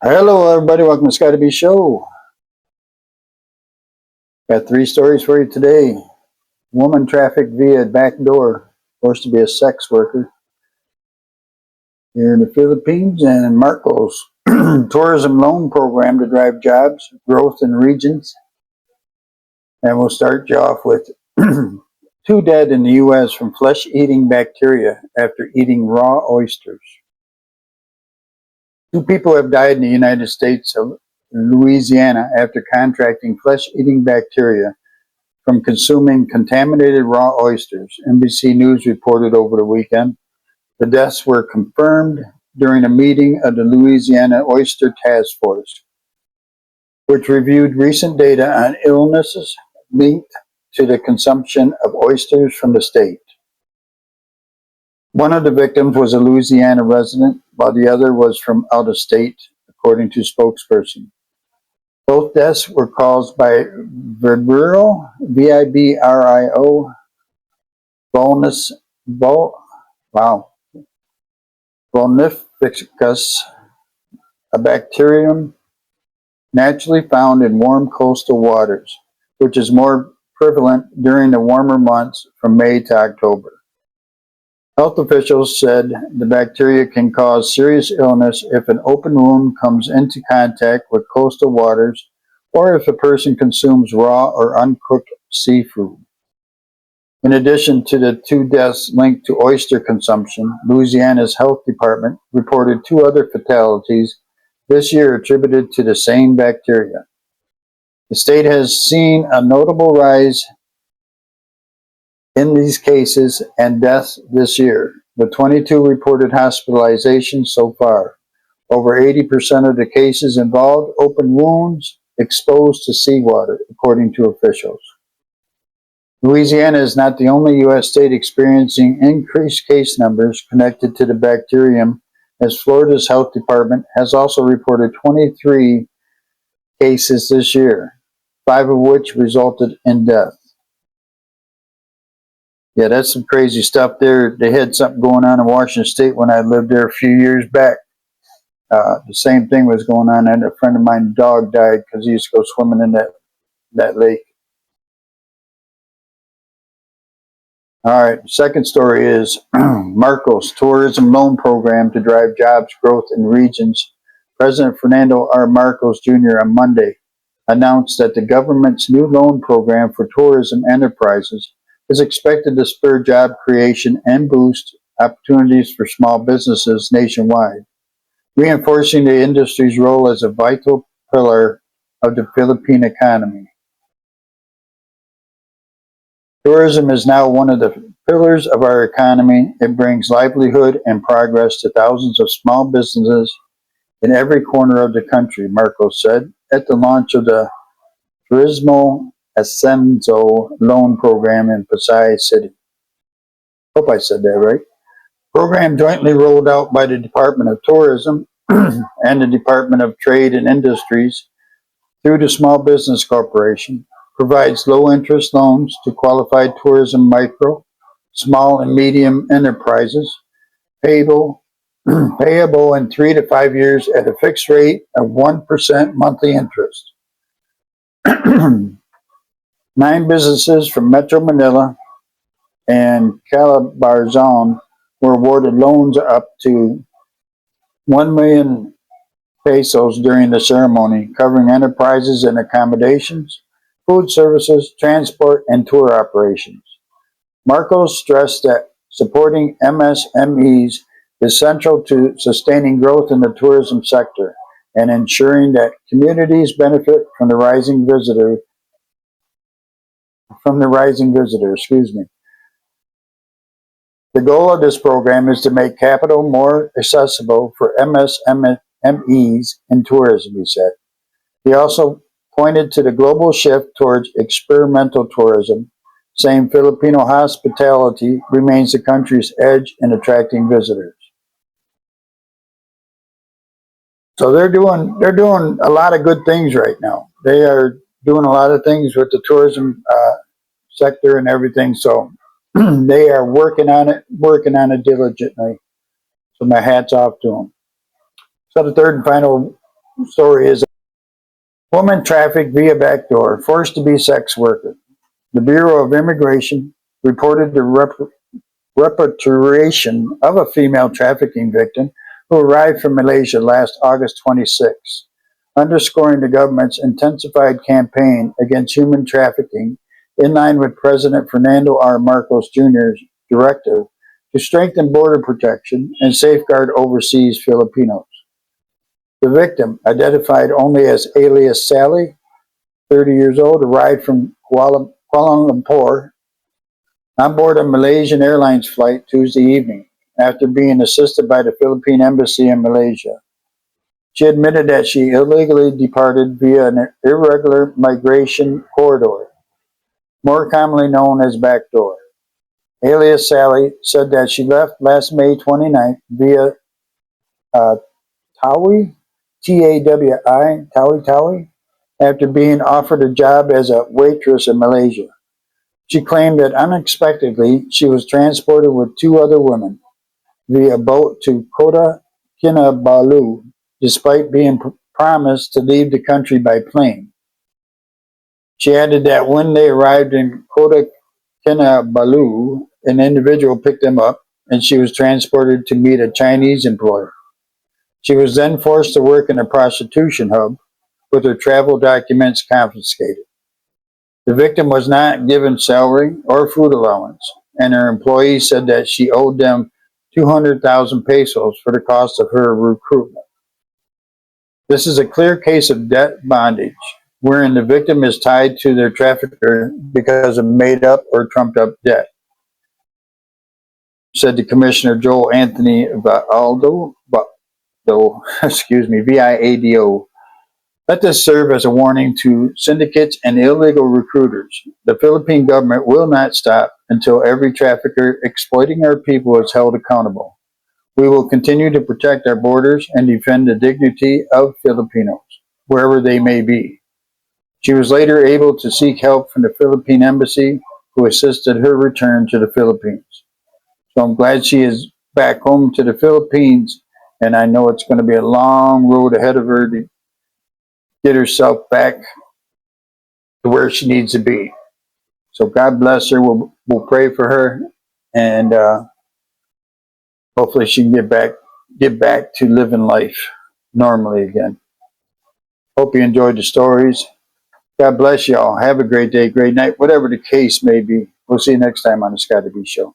Hello, everybody. Welcome to Sky to Be Show. Got three stories for you today. Woman trafficked via back door, forced to be a sex worker here in the Philippines, and Marcos tourism loan program to drive jobs, growth in regions. And we'll start you off with two dead in the U.S. from flesh-eating bacteria after eating raw oysters. Two people have died in the United States of Louisiana after contracting flesh-eating bacteria from consuming contaminated raw oysters, NBC News reported over the weekend. The deaths were confirmed during a meeting of the Louisiana Oyster Task Force, which reviewed recent data on illnesses linked to the consumption of oysters from the state. One of the victims was a Louisiana resident, while the other was from out of state, according to a spokesperson. Both deaths were caused by Vibrio, V-I-B-R-I-O, Volnificus, a bacterium naturally found in warm coastal waters, which is more prevalent during the warmer months from May to October. Health officials said the bacteria can cause serious illness if an open wound comes into contact with coastal waters or if a person consumes raw or uncooked seafood. In addition to the two deaths linked to oyster consumption, Louisiana's health department reported two other fatalities this year attributed to the same bacteria. The state has seen a notable rise in these cases and deaths this year, with 22 reported hospitalizations so far. Over 80% of the cases involved open wounds exposed to seawater, according to officials. Louisiana is not the only U.S. state experiencing increased case numbers connected to the bacterium, as Florida's health department has also reported 23 cases this year, 5 of which resulted in death. Yeah, that's some crazy stuff there. They had something going on in Washington State when I lived there a few years back. The same thing was going on, and a friend of mine's dog died because he used to go swimming in that lake. All right, second story is Marcos tourism loan program to drive jobs growth in regions. President Fernando R. Marcos Jr. on Monday announced that the government's new loan program for tourism enterprises is expected to spur job creation and boost opportunities for small businesses nationwide, reinforcing the industry's role as a vital pillar of the Philippine economy. Tourism is now one of the pillars of our economy. It brings livelihood and progress to thousands of small businesses in every corner of the country, Marcos said at the launch of the Turismo Ascenso loan program in Pasay City. Hope I said that right. Program jointly rolled out by the Department of Tourism and the Department of Trade and Industries through the Small Business Corporation provides low-interest loans to qualified tourism micro, small, and medium enterprises, payable in 3 to 5 years at a fixed rate of 1% monthly interest. 9 businesses from Metro Manila and Calabarzon were awarded loans up to 1 million pesos during the ceremony, covering enterprises and accommodations, food services, transport, and tour operations. Marcos stressed that supporting MSMEs is central to sustaining growth in the tourism sector and ensuring that communities benefit from the rising visitors. The goal of this program is to make capital more accessible for MSMEs in tourism, he said. He also pointed to the global shift towards experimental tourism, saying Filipino hospitality remains the country's edge in attracting visitors. So they're doing a lot of good things right now. They are doing a lot of things with the tourism sector and everything. So they are working on it diligently. So my hat's off to them. So the third and final story is woman trafficked via backdoor, forced to be sex worker. The Bureau of Immigration reported the repatriation of a female trafficking victim who arrived from Malaysia last August 26, underscoring the government's intensified campaign against human trafficking in line with President Fernando R. Marcos Jr.'s directive to strengthen border protection and safeguard overseas Filipinos. The victim, identified only as alias Sally, 30 years old, arrived from Kuala Lumpur on board a Malaysian Airlines flight Tuesday evening after being assisted by the Philippine Embassy in Malaysia. She admitted that she illegally departed via an irregular migration corridor, more commonly known as backdoor. Alias Sally said that she left last May 29th via uh, Tawi, Tawi, Tawi, after being offered a job as a waitress in Malaysia. She claimed that unexpectedly she was transported with two other women via boat to Kota Kinabalu, despite being promised to leave the country by plane. She added that when they arrived in Kota Kinabalu, an individual picked them up and she was transported to meet a Chinese employer. She was then forced to work in a prostitution hub with her travel documents confiscated. The victim was not given salary or food allowance, and her employees said that she owed them 200,000 pesos for the cost of her recruitment. This is a clear case of debt bondage, wherein the victim is tied to their trafficker because of made up or trumped up debt, said the Commissioner Joel Anthony Viado, Viado. Let this serve as a warning to syndicates and illegal recruiters. The Philippine government will not stop until every trafficker exploiting our people is held accountable. We will continue to protect our borders and defend the dignity of Filipinos, wherever they may be. She was later able to seek help from the Philippine Embassy, who assisted her return to the Philippines. So I'm glad she is back home to the Philippines, and I know it's going to be a long road ahead of her to get herself back to where she needs to be. So God bless her. We'll pray for her, and hopefully she can get back to living life normally again. Hope you enjoyed the stories. God bless y'all. Have a great day, great night, whatever the case may be. We'll see you next time on the Scotty B Show.